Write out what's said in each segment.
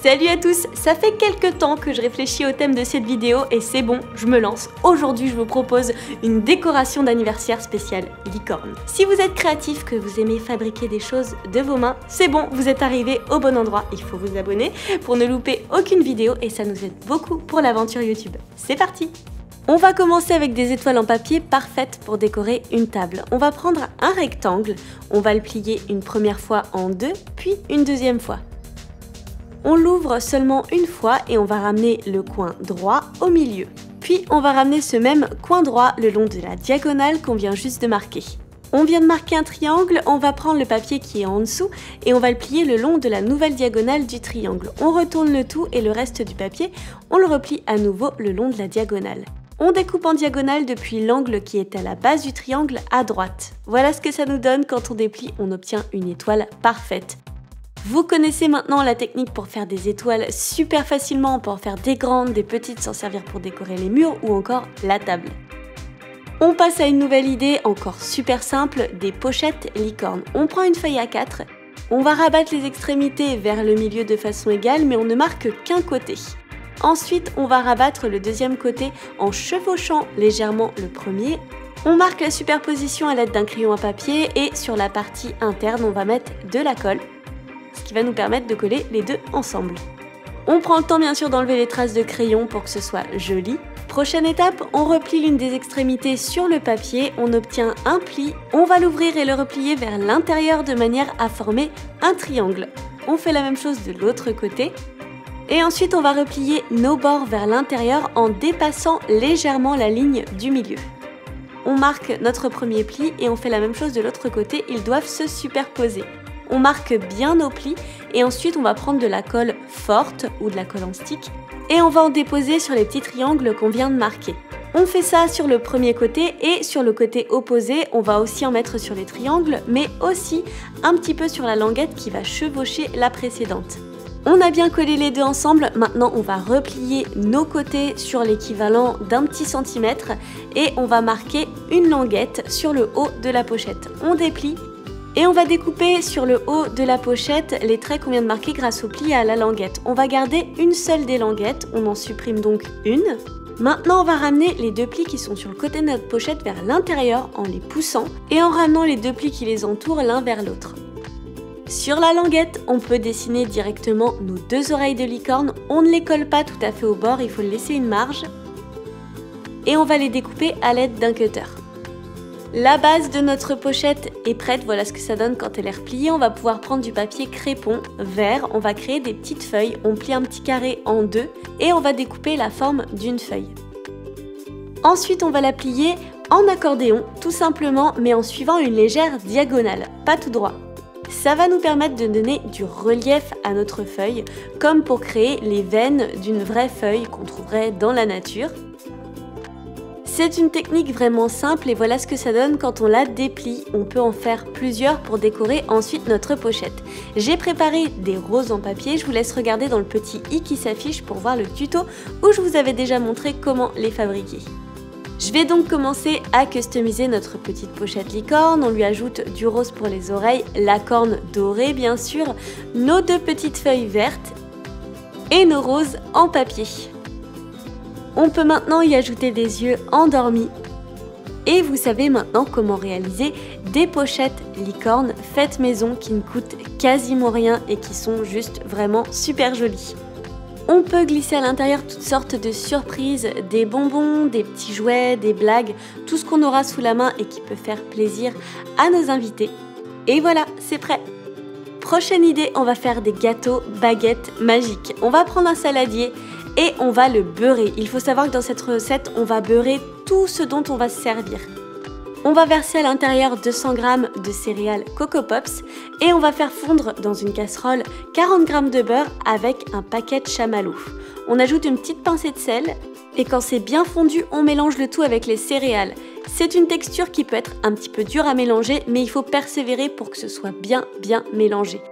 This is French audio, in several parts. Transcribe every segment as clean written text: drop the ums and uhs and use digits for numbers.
Salut à tous, ça fait quelques temps que je réfléchis au thème de cette vidéo et c'est bon, je me lance. Aujourd'hui, je vous propose une décoration d'anniversaire spéciale licorne. Si vous êtes créatif, que vous aimez fabriquer des choses de vos mains, c'est bon, vous êtes arrivé au bon endroit. Il faut vous abonner pour ne louper aucune vidéo et ça nous aide beaucoup pour l'aventure YouTube. C'est parti! On va commencer avec des étoiles en papier parfaites pour décorer une table. On va prendre un rectangle, on va le plier une première fois en deux, puis une deuxième fois. On l'ouvre seulement une fois et on va ramener le coin droit au milieu. Puis on va ramener ce même coin droit le long de la diagonale qu'on vient juste de marquer. On vient de marquer un triangle, on va prendre le papier qui est en dessous et on va le plier le long de la nouvelle diagonale du triangle. On retourne le tout et le reste du papier, on le replie à nouveau le long de la diagonale. On découpe en diagonale depuis l'angle qui est à la base du triangle à droite. Voilà ce que ça nous donne quand on déplie, on obtient une étoile parfaite. Vous connaissez maintenant la technique pour faire des étoiles super facilement, on peut en faire des grandes, des petites, s'en servir pour décorer les murs ou encore la table. On passe à une nouvelle idée encore super simple, des pochettes licornes. On prend une feuille A4, on va rabattre les extrémités vers le milieu de façon égale mais on ne marque qu'un côté. Ensuite, on va rabattre le deuxième côté en chevauchant légèrement le premier. On marque la superposition à l'aide d'un crayon à papier et sur la partie interne, on va mettre de la colle, ce qui va nous permettre de coller les deux ensemble. On prend le temps bien sûr d'enlever les traces de crayon pour que ce soit joli. Prochaine étape, on replie l'une des extrémités sur le papier, on obtient un pli, on va l'ouvrir et le replier vers l'intérieur de manière à former un triangle. On fait la même chose de l'autre côté. Et ensuite, on va replier nos bords vers l'intérieur en dépassant légèrement la ligne du milieu. On marque notre premier pli et on fait la même chose de l'autre côté, ils doivent se superposer. On marque bien nos plis et ensuite on va prendre de la colle forte ou de la colle en stick et on va en déposer sur les petits triangles qu'on vient de marquer. On fait ça sur le premier côté et sur le côté opposé, on va aussi en mettre sur les triangles mais aussi un petit peu sur la languette qui va chevaucher la précédente. On a bien collé les deux ensemble, maintenant on va replier nos côtés sur l'équivalent d'un petit centimètre et on va marquer une languette sur le haut de la pochette. On déplie et on va découper sur le haut de la pochette les traits qu'on vient de marquer grâce au pli à la languette. On va garder une seule des languettes, on en supprime donc une. Maintenant on va ramener les deux plis qui sont sur le côté de notre pochette vers l'intérieur en les poussant et en ramenant les deux plis qui les entourent l'un vers l'autre. Sur la languette, on peut dessiner directement nos deux oreilles de licorne. On ne les colle pas tout à fait au bord, il faut laisser une marge. Et on va les découper à l'aide d'un cutter. La base de notre pochette est prête, voilà ce que ça donne quand elle est repliée. On va pouvoir prendre du papier crépon vert, on va créer des petites feuilles. On plie un petit carré en deux et on va découper la forme d'une feuille. Ensuite, on va la plier en accordéon, tout simplement, mais en suivant une légère diagonale, pas tout droit. Ça va nous permettre de donner du relief à notre feuille, comme pour créer les veines d'une vraie feuille qu'on trouverait dans la nature. C'est une technique vraiment simple et voilà ce que ça donne quand on la déplie. On peut en faire plusieurs pour décorer ensuite notre pochette. J'ai préparé des roses en papier, je vous laisse regarder dans le petit i qui s'affiche pour voir le tuto où je vous avais déjà montré comment les fabriquer. Je vais donc commencer à customiser notre petite pochette licorne. On lui ajoute du rose pour les oreilles, la corne dorée bien sûr, nos deux petites feuilles vertes et nos roses en papier. On peut maintenant y ajouter des yeux endormis. Et vous savez maintenant comment réaliser des pochettes licornes faites maison qui ne coûtent quasiment rien et qui sont juste vraiment super jolies. On peut glisser à l'intérieur toutes sortes de surprises, des bonbons, des petits jouets, des blagues, tout ce qu'on aura sous la main et qui peut faire plaisir à nos invités. Et voilà, c'est prêt! Prochaine idée, on va faire des gâteaux baguettes magiques. On va prendre un saladier et on va le beurrer. Il faut savoir que dans cette recette, on va beurrer tout ce dont on va se servir. On va verser à l'intérieur 200 g de céréales Coco Pops et on va faire fondre dans une casserole 40 g de beurre avec un paquet de chamallow. On ajoute une petite pincée de sel et quand c'est bien fondu, on mélange le tout avec les céréales. C'est une texture qui peut être un petit peu dure à mélanger mais il faut persévérer pour que ce soit bien mélangé.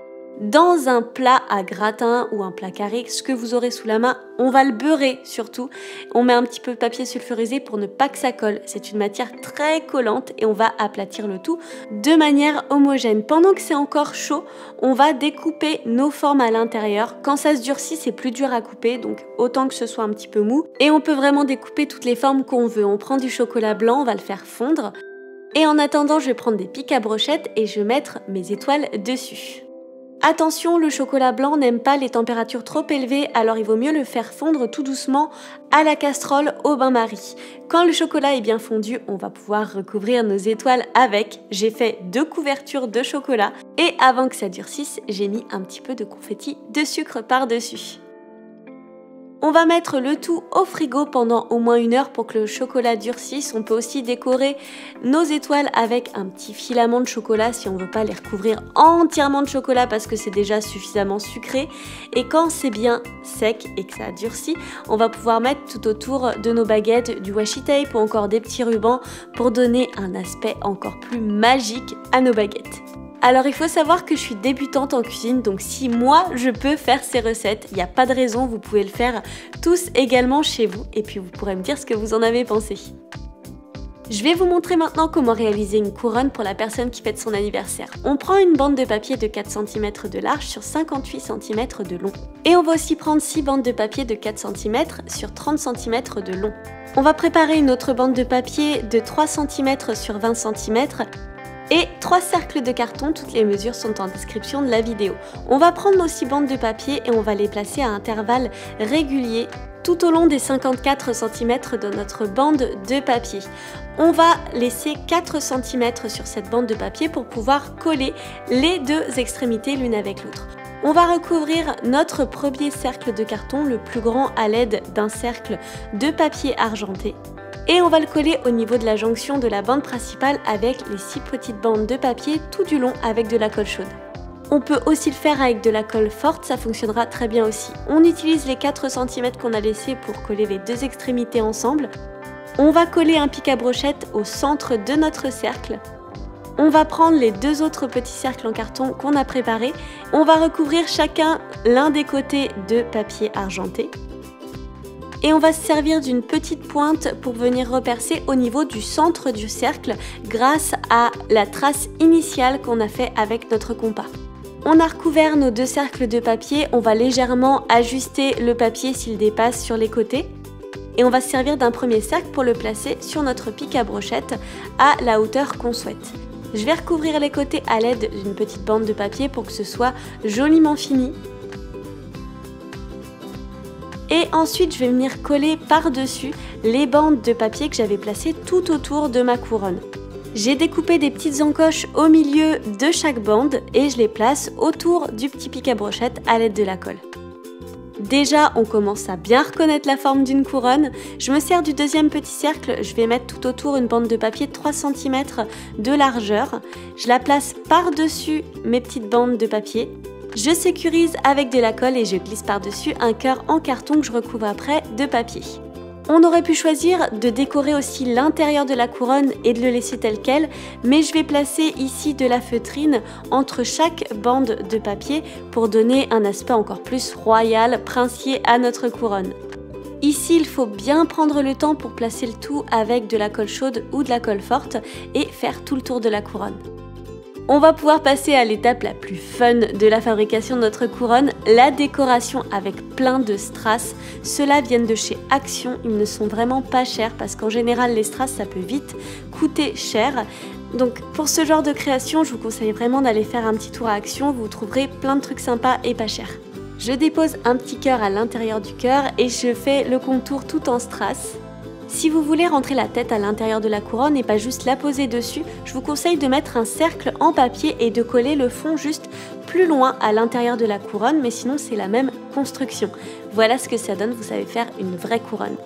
Dans un plat à gratin ou un plat carré, ce que vous aurez sous la main, on va le beurrer surtout. On met un petit peu de papier sulfurisé pour ne pas que ça colle. C'est une matière très collante et on va aplatir le tout de manière homogène. Pendant que c'est encore chaud, on va découper nos formes à l'intérieur. Quand ça se durcit, c'est plus dur à couper, donc autant que ce soit un petit peu mou. Et on peut vraiment découper toutes les formes qu'on veut. On prend du chocolat blanc, on va le faire fondre. Et en attendant, je vais prendre des pics à brochettes et je vais mettre mes étoiles dessus. Attention, le chocolat blanc n'aime pas les températures trop élevées, alors il vaut mieux le faire fondre tout doucement à la casserole au bain-marie. Quand le chocolat est bien fondu, on va pouvoir recouvrir nos étoiles avec. J'ai fait 2 couvertures de chocolat et avant que ça durcisse, j'ai mis un petit peu de confetti de sucre par-dessus. On va mettre le tout au frigo pendant au moins 1 heure pour que le chocolat durcisse. On peut aussi décorer nos étoiles avec un petit filament de chocolat si on ne veut pas les recouvrir entièrement de chocolat parce que c'est déjà suffisamment sucré. Et quand c'est bien sec et que ça a durci, on va pouvoir mettre tout autour de nos baguettes du washi tape ou encore des petits rubans pour donner un aspect encore plus magique à nos baguettes. Alors il faut savoir que je suis débutante en cuisine, donc si moi je peux faire ces recettes, il n'y a pas de raison, vous pouvez le faire tous également chez vous et puis vous pourrez me dire ce que vous en avez pensé. Je vais vous montrer maintenant comment réaliser une couronne pour la personne qui fête son anniversaire. On prend une bande de papier de 4 cm de large sur 58 cm de long. Et on va aussi prendre 6 bandes de papier de 4 cm sur 30 cm de long. On va préparer une autre bande de papier de 3 cm sur 20 cm. Et 3 cercles de carton, toutes les mesures sont en description de la vidéo. On va prendre nos 6 bandes de papier et on va les placer à intervalles réguliers tout au long des 54 cm de notre bande de papier. On va laisser 4 cm sur cette bande de papier pour pouvoir coller les 2 extrémités l'une avec l'autre. On va recouvrir notre premier cercle de carton, le plus grand, à l'aide d'un cercle de papier argenté. Et on va le coller au niveau de la jonction de la bande principale avec les 6 petites bandes de papier tout du long avec de la colle chaude. On peut aussi le faire avec de la colle forte, ça fonctionnera très bien aussi. On utilise les 4 cm qu'on a laissés pour coller les 2 extrémités ensemble. On va coller un pic à brochette au centre de notre cercle. On va prendre les 2 autres petits cercles en carton qu'on a préparés. On va recouvrir chacun l'un des côtés de papier argenté. Et on va se servir d'une petite pointe pour venir repercer au niveau du centre du cercle grâce à la trace initiale qu'on a fait avec notre compas. On a recouvert nos 2 cercles de papier, on va légèrement ajuster le papier s'il dépasse sur les côtés. Et on va se servir d'un premier cercle pour le placer sur notre pic à brochette à la hauteur qu'on souhaite. Je vais recouvrir les côtés à l'aide d'une petite bande de papier pour que ce soit joliment fini. Et ensuite, je vais venir coller par-dessus les bandes de papier que j'avais placées tout autour de ma couronne. J'ai découpé des petites encoches au milieu de chaque bande et je les place autour du petit pic à brochette à l'aide de la colle. Déjà, on commence à bien reconnaître la forme d'une couronne. Je me sers du deuxième petit cercle, je vais mettre tout autour une bande de papier de 3 cm de largeur. Je la place par-dessus mes petites bandes de papier. Je sécurise avec de la colle et je glisse par-dessus un cœur en carton que je recouvre après de papier. On aurait pu choisir de décorer aussi l'intérieur de la couronne et de le laisser tel quel, mais je vais placer ici de la feutrine entre chaque bande de papier pour donner un aspect encore plus royal, princier à notre couronne. Ici, il faut bien prendre le temps pour placer le tout avec de la colle chaude ou de la colle forte et faire tout le tour de la couronne. On va pouvoir passer à l'étape la plus fun de la fabrication de notre couronne, la décoration avec plein de strass. Ceux-là viennent de chez Action, ils ne sont vraiment pas chers parce qu'en général les strass ça peut vite coûter cher. Donc pour ce genre de création, je vous conseille vraiment d'aller faire un petit tour à Action, vous trouverez plein de trucs sympas et pas chers. Je dépose un petit cœur à l'intérieur du cœur et je fais le contour tout en strass. Si vous voulez rentrer la tête à l'intérieur de la couronne et pas juste la poser dessus, je vous conseille de mettre un cercle en papier et de coller le fond juste plus loin à l'intérieur de la couronne, mais sinon c'est la même construction. Voilà ce que ça donne, vous savez faire une vraie couronne.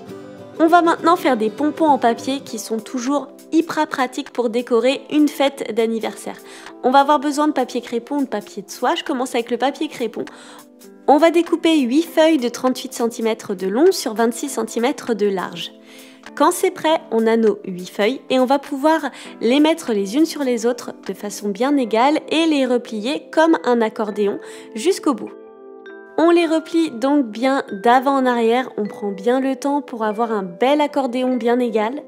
On va maintenant faire des pompons en papier qui sont toujours hyper pratiques pour décorer une fête d'anniversaire. On va avoir besoin de papier crépon ou de papier de soie, je commence avec le papier crépon. On va découper 8 feuilles de 38 cm de long sur 26 cm de large. Quand c'est prêt, on a nos 8 feuilles et on va pouvoir les mettre les unes sur les autres de façon bien égale et les replier comme un accordéon jusqu'au bout. On les replie donc bien d'avant en arrière, on prend bien le temps pour avoir un bel accordéon bien égal.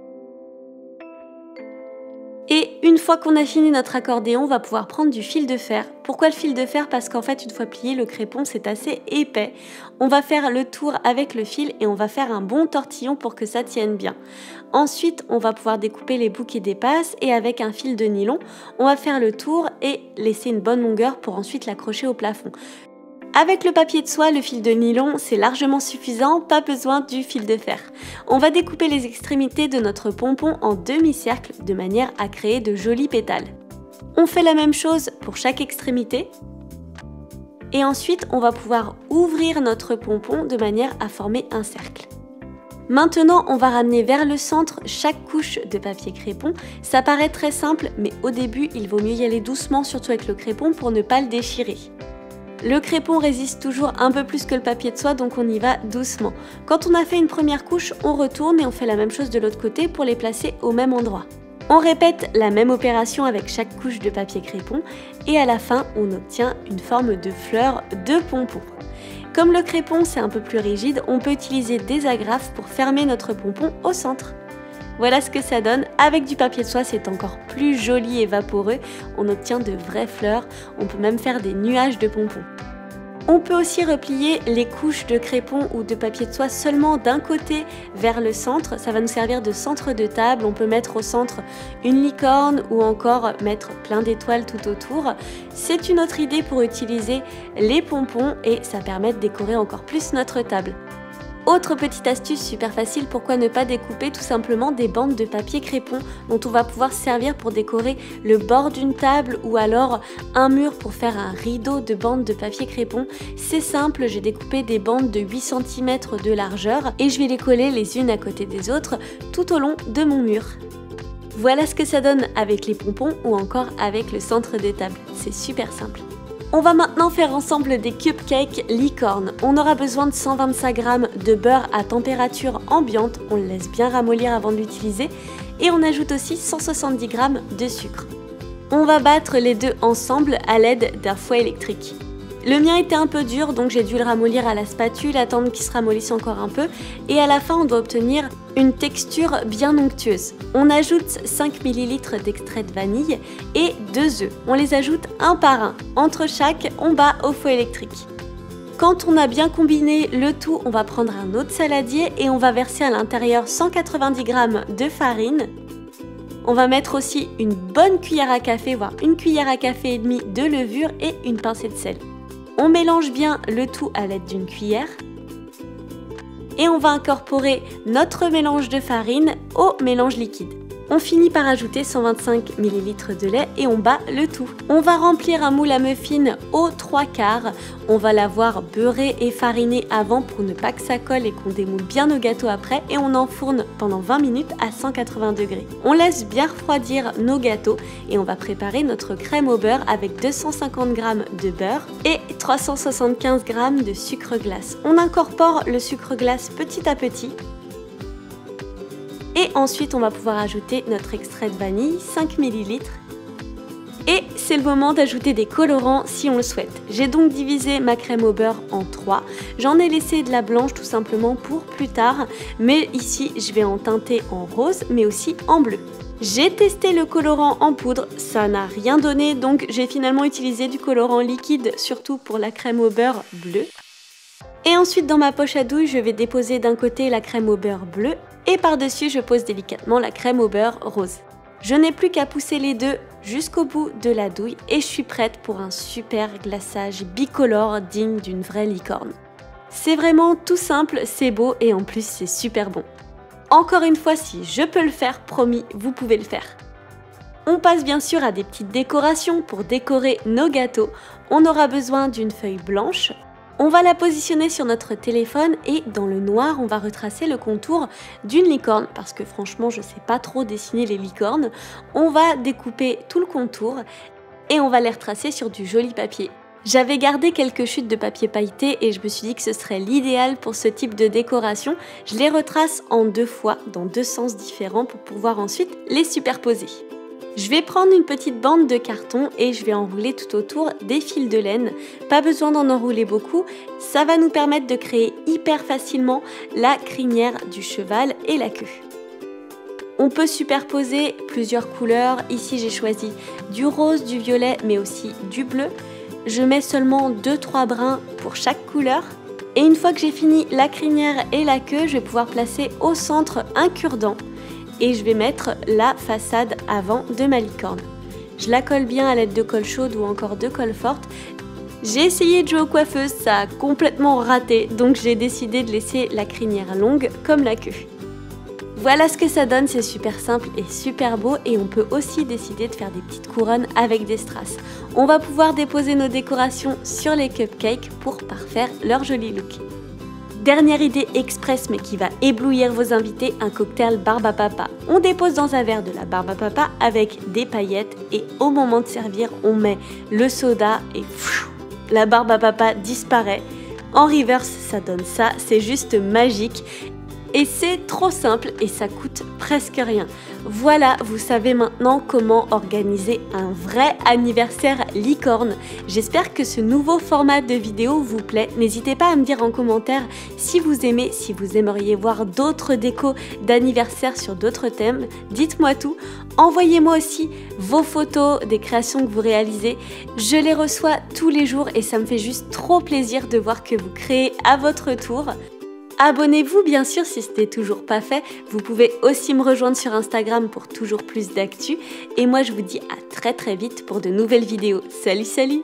Et une fois qu'on a fini notre accordéon, on va pouvoir prendre du fil de fer. Pourquoi le fil de fer? Parce qu'en fait, une fois plié, le crépon, c'est assez épais. On va faire le tour avec le fil et on va faire un bon tortillon pour que ça tienne bien. Ensuite, on va pouvoir découper les bouts qui dépassent et avec un fil de nylon, on va faire le tour et laisser une bonne longueur pour ensuite l'accrocher au plafond. Avec le papier de soie, le fil de nylon, c'est largement suffisant, pas besoin du fil de fer. On va découper les extrémités de notre pompon en demi-cercle de manière à créer de jolis pétales. On fait la même chose pour chaque extrémité. Et ensuite, on va pouvoir ouvrir notre pompon de manière à former un cercle. Maintenant, on va ramener vers le centre chaque couche de papier crépon. Ça paraît très simple, mais au début, il vaut mieux y aller doucement, surtout avec le crépon, pour ne pas le déchirer. Le crépon résiste toujours un peu plus que le papier de soie, donc on y va doucement. Quand on a fait une première couche, on retourne et on fait la même chose de l'autre côté pour les placer au même endroit. On répète la même opération avec chaque couche de papier crépon et à la fin, on obtient une forme de fleur de pompon. Comme le crépon c'est un peu plus rigide, on peut utiliser des agrafes pour fermer notre pompon au centre. Voilà ce que ça donne. Avec du papier de soie, c'est encore plus joli et vaporeux. On obtient de vraies fleurs. On peut même faire des nuages de pompons. On peut aussi replier les couches de crépon ou de papier de soie seulement d'un côté vers le centre. Ça va nous servir de centre de table. On peut mettre au centre une licorne ou encore mettre plein d'étoiles tout autour. C'est une autre idée pour utiliser les pompons et ça permet de décorer encore plus notre table. Autre petite astuce super facile, pourquoi ne pas découper tout simplement des bandes de papier crépon dont on va pouvoir se servir pour décorer le bord d'une table ou alors un mur pour faire un rideau de bandes de papier crépon. C'est simple, j'ai découpé des bandes de 8 cm de largeur et je vais les coller les unes à côté des autres tout au long de mon mur. Voilà ce que ça donne avec les pompons ou encore avec le centre des tables, c'est super simple. On va maintenant faire ensemble des cupcakes licorne. On aura besoin de 125 g de beurre à température ambiante, on le laisse bien ramollir avant de l'utiliser et on ajoute aussi 170 g de sucre. On va battre les deux ensemble à l'aide d'un fouet électrique. Le mien était un peu dur donc j'ai dû le ramollir à la spatule, attendre qu'il se ramollisse encore un peu et à la fin on doit obtenir une texture bien onctueuse. On ajoute 5 ml d'extrait de vanille et 2 œufs. On les ajoute un par un. Entre chaque, on bat au fouet électrique. Quand on a bien combiné le tout, on va prendre un autre saladier et on va verser à l'intérieur 190 g de farine. On va mettre aussi une bonne cuillère à café, voire une cuillère à café et demie de levure et une pincée de sel. On mélange bien le tout à l'aide d'une cuillère et on va incorporer notre mélange de farine au mélange liquide. On finit par ajouter 125 ml de lait et on bat le tout. On va remplir un moule à muffins aux 3/4. On va l'avoir beurré et fariné avant pour ne pas que ça colle et qu'on démoule bien nos gâteaux après et on enfourne pendant 20 minutes à 180 degrés. On laisse bien refroidir nos gâteaux et on va préparer notre crème au beurre avec 250 g de beurre et 375 g de sucre glace. On incorpore le sucre glace petit à petit. Et ensuite, on va pouvoir ajouter notre extrait de vanille, 5 ml. Et c'est le moment d'ajouter des colorants si on le souhaite. J'ai donc divisé ma crème au beurre en 3. J'en ai laissé de la blanche tout simplement pour plus tard. Mais ici, je vais en teinter en rose, mais aussi en bleu. J'ai testé le colorant en poudre, ça n'a rien donné. Donc j'ai finalement utilisé du colorant liquide, surtout pour la crème au beurre bleue. Et ensuite, dans ma poche à douille, je vais déposer d'un côté la crème au beurre bleu et par-dessus, je pose délicatement la crème au beurre rose. Je n'ai plus qu'à pousser les deux jusqu'au bout de la douille et je suis prête pour un super glaçage bicolore digne d'une vraie licorne. C'est vraiment tout simple, c'est beau et en plus, c'est super bon. Encore une fois, si je peux le faire, promis, vous pouvez le faire. On passe bien sûr à des petites décorations pour décorer nos gâteaux. On aura besoin d'une feuille blanche. On va la positionner sur notre téléphone et dans le noir, on va retracer le contour d'une licorne parce que franchement, je ne sais pas trop dessiner les licornes. On va découper tout le contour et on va les retracer sur du joli papier. J'avais gardé quelques chutes de papier pailleté et je me suis dit que ce serait l'idéal pour ce type de décoration. Je les retrace en 2 fois, dans 2 sens différents pour pouvoir ensuite les superposer. Je vais prendre une petite bande de carton et je vais enrouler tout autour des fils de laine. Pas besoin d'en enrouler beaucoup, ça va nous permettre de créer hyper facilement la crinière du cheval et la queue. On peut superposer plusieurs couleurs. Ici j'ai choisi du rose, du violet mais aussi du bleu. Je mets seulement 2-3 brins pour chaque couleur. Et une fois que j'ai fini la crinière et la queue, je vais pouvoir placer au centre un cure-dent. Et je vais mettre la façade avant de ma licorne. Je la colle bien à l'aide de colle chaude ou encore de colle forte. J'ai essayé de jouer aux coiffeuses, ça a complètement raté, donc j'ai décidé de laisser la crinière longue comme la queue. Voilà ce que ça donne, c'est super simple et super beau et on peut aussi décider de faire des petites couronnes avec des strass. On va pouvoir déposer nos décorations sur les cupcakes pour parfaire leur joli look. Dernière idée express mais qui va éblouir vos invités, un cocktail barbe à papa. On dépose dans un verre de la barbe à papa avec des paillettes et au moment de servir, on met le soda et pfiou, la barbe à papa disparaît. En reverse, ça donne ça, c'est juste magique. Et c'est trop simple et ça coûte presque rien. Voilà, vous savez maintenant comment organiser un vrai anniversaire licorne. J'espère que ce nouveau format de vidéo vous plaît. N'hésitez pas à me dire en commentaire si vous aimez, si vous aimeriez voir d'autres décos d'anniversaire sur d'autres thèmes. Dites-moi tout. Envoyez-moi aussi vos photos des créations que vous réalisez. Je les reçois tous les jours et ça me fait juste trop plaisir de voir que vous créez à votre tour. Abonnez-vous bien sûr si ce n'est toujours pas fait. Vous pouvez aussi me rejoindre sur Instagram pour toujours plus d'actu. Et moi je vous dis à très vite pour de nouvelles vidéos. Salut salut!